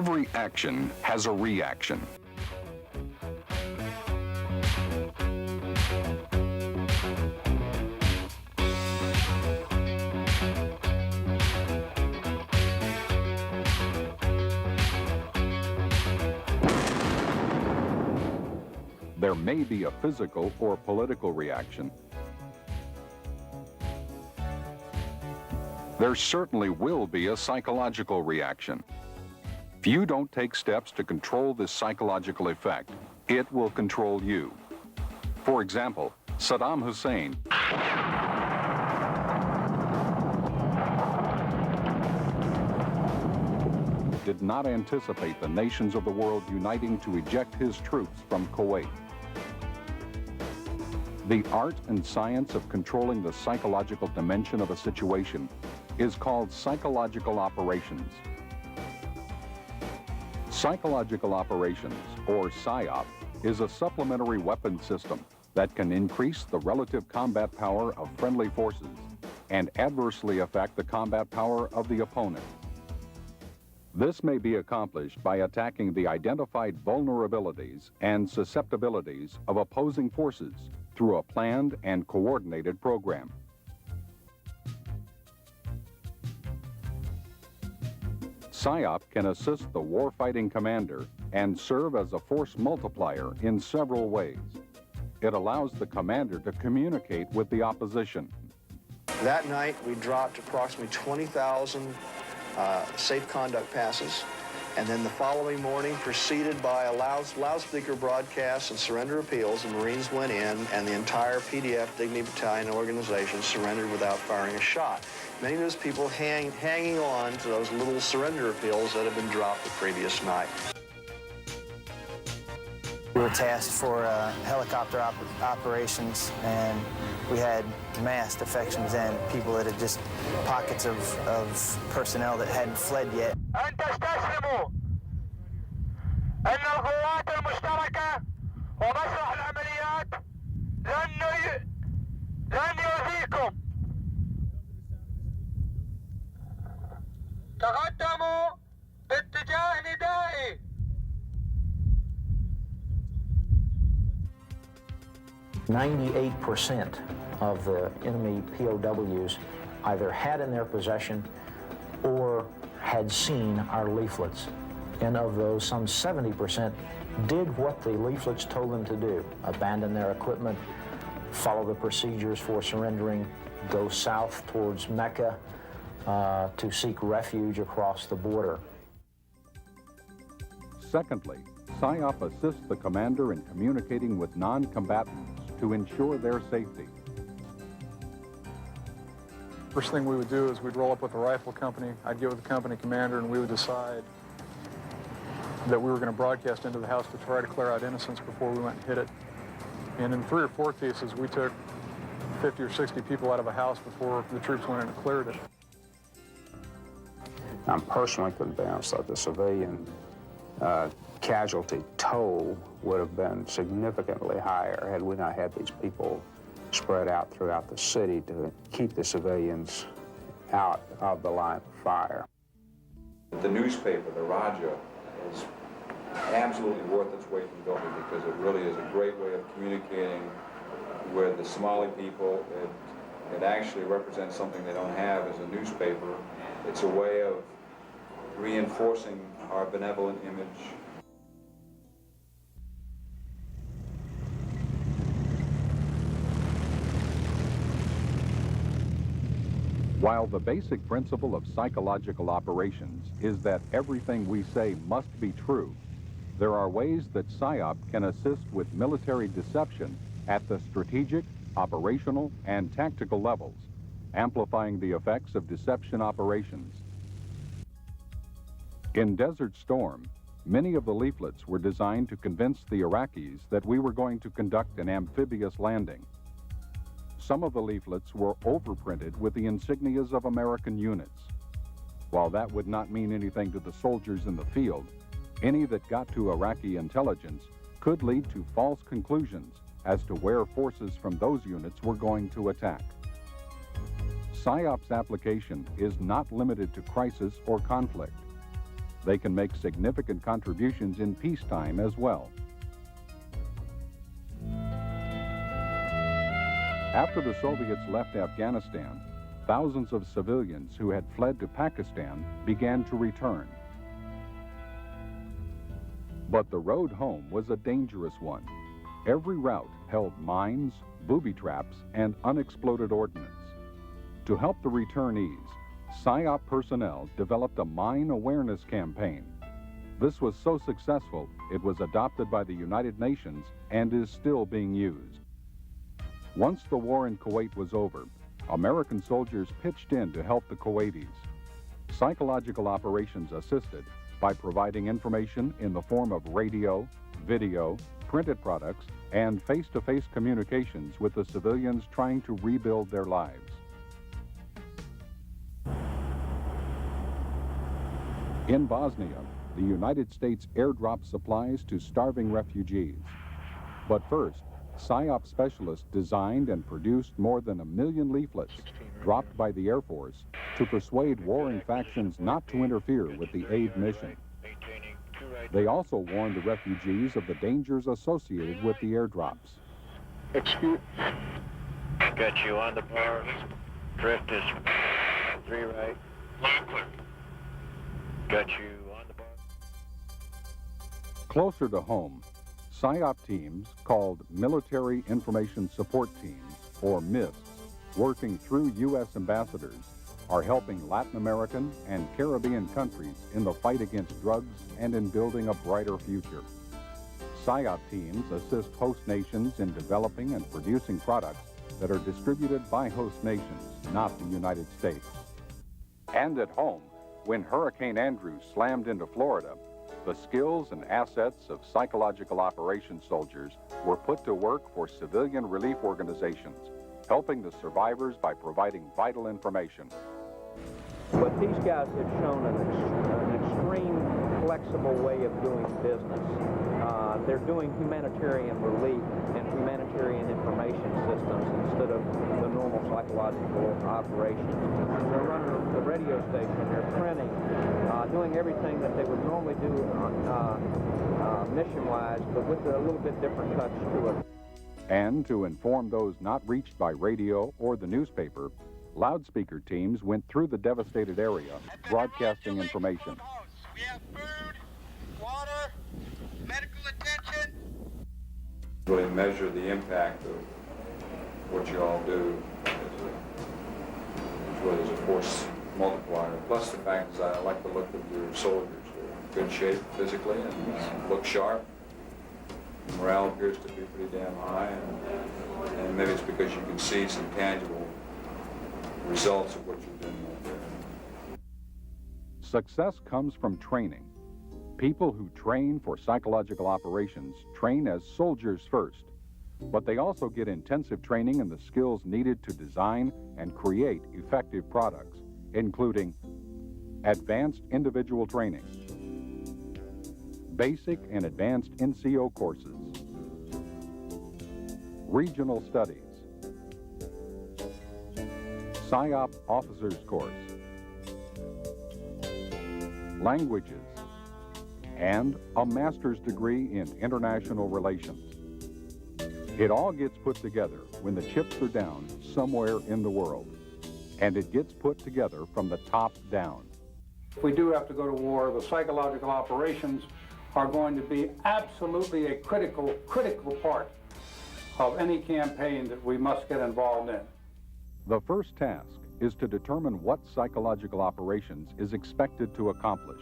Every action has a reaction. There may be a physical or political reaction. There certainly will be a psychological reaction. If you don't take steps to control this psychological effect, it will control you. For example, Saddam Hussein did not anticipate the nations of the world uniting to eject his troops from Kuwait. The art and science of controlling the psychological dimension of a situation is called psychological operations. Psychological operations, or PSYOP, is a supplementary weapon system that can increase the relative combat power of friendly forces and adversely affect the combat power of the opponent. This may be accomplished by attacking the identified vulnerabilities and susceptibilities of opposing forces through a planned and coordinated program. PSYOP can assist the warfighting commander and serve as a force multiplier in several ways. It allows the commander to communicate with the opposition. That night, we dropped approximately 20,000 safe conduct passes, and then the following morning, preceded by a loudspeaker broadcast and surrender appeals, the Marines went in, and the entire PDF Dignity Battalion organization surrendered without firing a shot. Many of those people hanging on to those little surrender appeals that had been dropped the previous night. We were tasked for helicopter operations, and we had mass defections and people that had just pockets of personnel that hadn't fled yet. تقدموا باتجاه ندائي. 98% of the enemy POWs either had in their possession or had seen our leaflets. And of those, some 70% did what the leaflets told them to do: abandon their equipment, follow the procedures for surrendering, go south towards Mecca, to seek refuge across the border. Secondly, PSYOP assists the commander in communicating with non-combatants to ensure their safety. First thing we would do is we'd roll up with the rifle company. I'd get with the company commander, and we would decide that we were going to broadcast into the house to try to clear out innocents before we went and hit it. And in 3 or 4 cases, we took 50 or 60 people out of a house before the troops went in and cleared it. I'm personally convinced that the civilian casualty toll would have been significantly higher had we not had these people spread out throughout the city to keep the civilians out of the line of fire. The newspaper, the Raja, is absolutely worth its weight in gold because it really is a great way of communicating with the Somali people. It actually represents something they don't have as a newspaper. It's a way of reinforcing our benevolent image. While the basic principle of psychological operations is that everything we say must be true, there are ways that PSYOP can assist with military deception at the strategic, operational, and tactical levels, amplifying the effects of deception operations. In Desert Storm, many of the leaflets were designed to convince the Iraqis that we were going to conduct an amphibious landing. Some of the leaflets were overprinted with the insignias of American units. While that would not mean anything to the soldiers in the field, any that got to Iraqi intelligence could lead to false conclusions as to where forces from those units were going to attack. PSYOP's application is not limited to crisis or conflict. They can make significant contributions in peacetime as well. After the Soviets left Afghanistan, thousands of civilians who had fled to Pakistan began to return. But the road home was a dangerous one. Every route held mines, booby traps, and unexploded ordnance. To help the returnees, PSYOP personnel developed a mine awareness campaign. This was so successful, it was adopted by the United Nations and is still being used. Once the war in Kuwait was over, American soldiers pitched in to help the Kuwaitis. Psychological operations assisted by providing information in the form of radio, video, printed products, and face-to-face communications with the civilians trying to rebuild their lives. In Bosnia, the United States airdropped supplies to starving refugees. But first, PSYOP specialists designed and produced more than 1 million leaflets dropped by the Air Force to persuade warring factions not to interfere with the aid mission. They also warned the refugees of the dangers associated with the airdrops. Excuse. Got you on the bar. Drift is 3 right. Got you on the bar. Closer to home, PSYOP teams called Military Information Support Teams, or MISTs, working through U.S. ambassadors, are helping Latin American and Caribbean countries in the fight against drugs and in building a brighter future. PSYOP teams assist host nations in developing and producing products that are distributed by host nations, not the United States. And at home, when Hurricane Andrew slammed into Florida, the skills and assets of psychological operations soldiers were put to work for civilian relief organizations, helping the survivors by providing vital information. But these guys have shown an extreme flexible way of doing business. They're doing humanitarian relief and humanitarian information systems instead of the normal psychological operations. They're running the radio station, they're printing, doing everything that they would normally do on mission-wise, but with a little bit different touch to it. And to inform those not reached by radio or the newspaper, loudspeaker teams went through the devastated area, broadcasting information. We have food, water, medical attention. Really measure the impact of what you all do as a force multiplier. Plus the fact is I like the look of your soldiers. They're in good shape physically and look sharp. Morale appears to be pretty damn high, and maybe it's because you can see some tangible results of what you're doing out there. Success comes from training. People who train for psychological operations train as soldiers first, but they also get intensive training in the skills needed to design and create effective products, including advanced individual training, basic and advanced NCO courses, regional studies, PSYOP officers course, languages, and a master's degree in international relations. It all gets put together when the chips are down somewhere in the world, and it gets put together from the top down. If we do have to go to war, the psychological operations are going to be absolutely a critical part of any campaign that we must get involved in. The first task is to determine what psychological operations is expected to accomplish.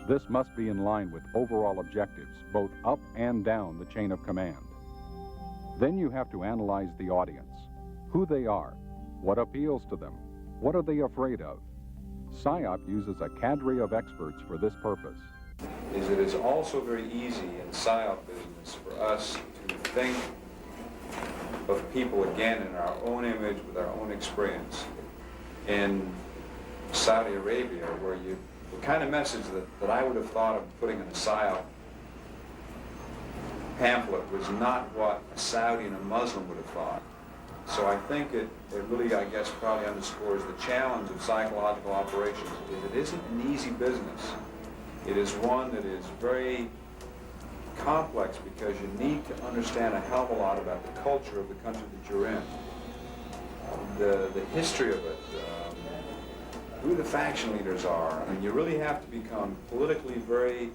This must be in line with overall objectives, both up and down the chain of command. Then you have to analyze the audience, who they are, what appeals to them, what are they afraid of. PSYOP uses a cadre of experts for this purpose. Is it is also very easy in PSYOP business for us to think of people again in our own image with our own experience. In Saudi Arabia, where the kind of message that I would have thought of putting in a PSYOP pamphlet was not what a Saudi and a Muslim would have thought. So I think it really, I guess, probably underscores the challenge of psychological operations. It isn't an easy business. It is one that is very complex because you need to understand a hell of a lot about the culture of the country that you're in, the history of it, who the faction leaders are. I mean, you really have to become politically very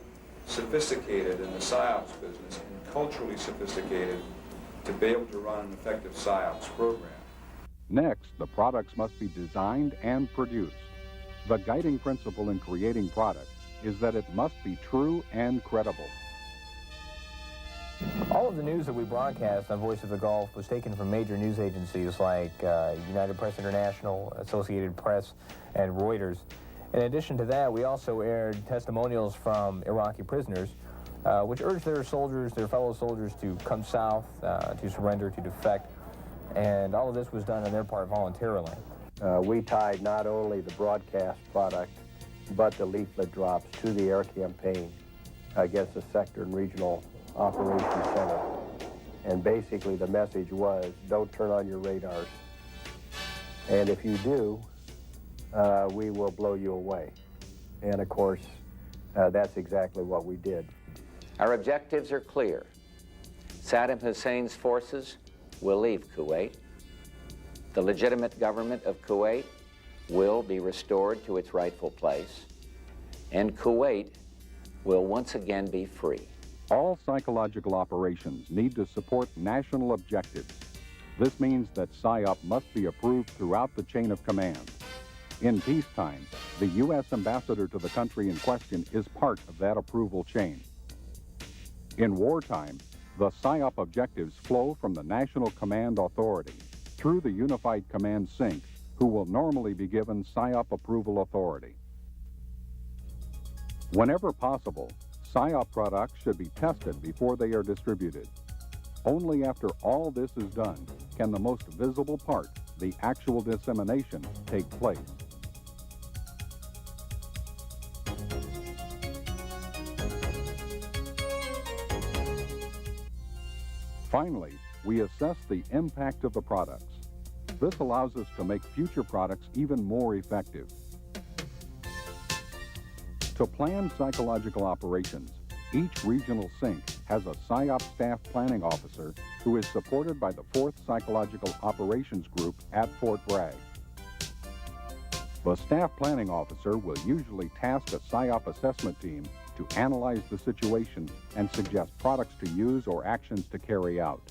sophisticated in the PSYOPs business and culturally sophisticated to be able to run an effective PSYOPs program. Next, the products must be designed and produced. The guiding principle in creating products is that it must be true and credible. All of the news that we broadcast on Voice of the Gulf was taken from major news agencies like United Press International, Associated Press, and Reuters. In addition to that, we also aired testimonials from Iraqi prisoners, which urged their soldiers, their fellow soldiers, to come south, to surrender, to defect, and all of this was done on their part voluntarily. We tied not only the broadcast product, but the leaflet drops to the air campaign against the sector and regional operations center. And basically the message was, don't turn on your radars. And if you do, we will blow you away. And of course, that's exactly what we did. Our objectives are clear. Saddam Hussein's forces will leave Kuwait. The legitimate government of Kuwait will be restored to its rightful place. And Kuwait will once again be free. All psychological operations need to support national objectives. This means that PSYOP must be approved throughout the chain of command. In peacetime, the U.S. ambassador to the country in question is part of that approval chain. In wartime, the PSYOP objectives flow from the National Command Authority through the Unified Command Sync, who will normally be given PSYOP approval authority. Whenever possible, PSYOP products should be tested before they are distributed. Only after all this is done can the most visible part, the actual dissemination, take place. Finally, we assess the impact of the products. This allows us to make future products even more effective. To plan psychological operations, each regional sync has a PSYOP staff planning officer who is supported by the 4th Psychological Operations Group at Fort Bragg. The staff planning officer will usually task a PSYOP assessment team to analyze the situation and suggest products to use or actions to carry out.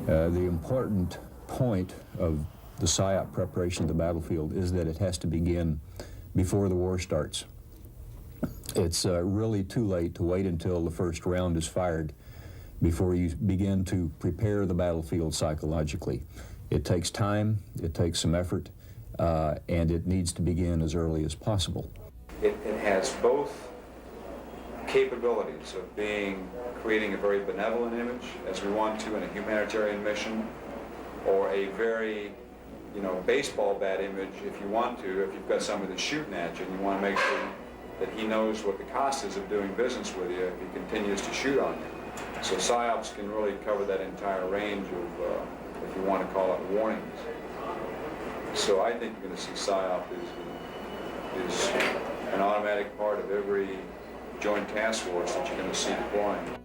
The important point of the PSYOP preparation of the battlefield is that it has to begin before the war starts. It's really too late to wait until the first round is fired before you begin to prepare the battlefield psychologically. It takes time, it takes some effort, and it needs to begin as early as possible. It has both capabilities of creating a very benevolent image, as we want to in a humanitarian mission, or a very, baseball bat image if you want to, if you've got somebody that's shooting at you and you want to make sure that he knows what the cost is of doing business with you if he continues to shoot on you. So PSYOPs can really cover that entire range of, if you want to call it, warnings. So I think you're going to see PSYOP is an automatic part of every joint task force that you're going to see deploying.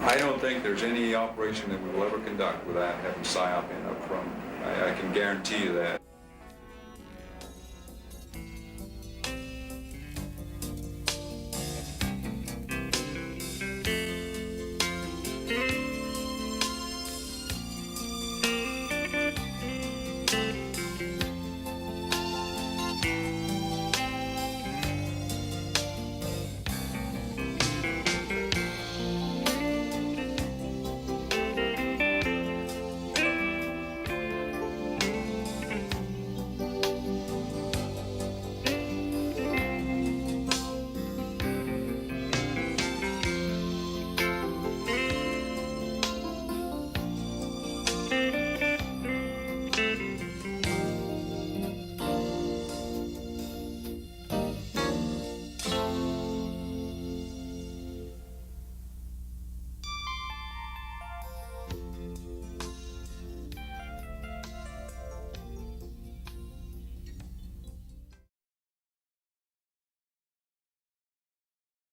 I don't think there's any operation that we will ever conduct without having PSYOP in up front. I can guarantee you that.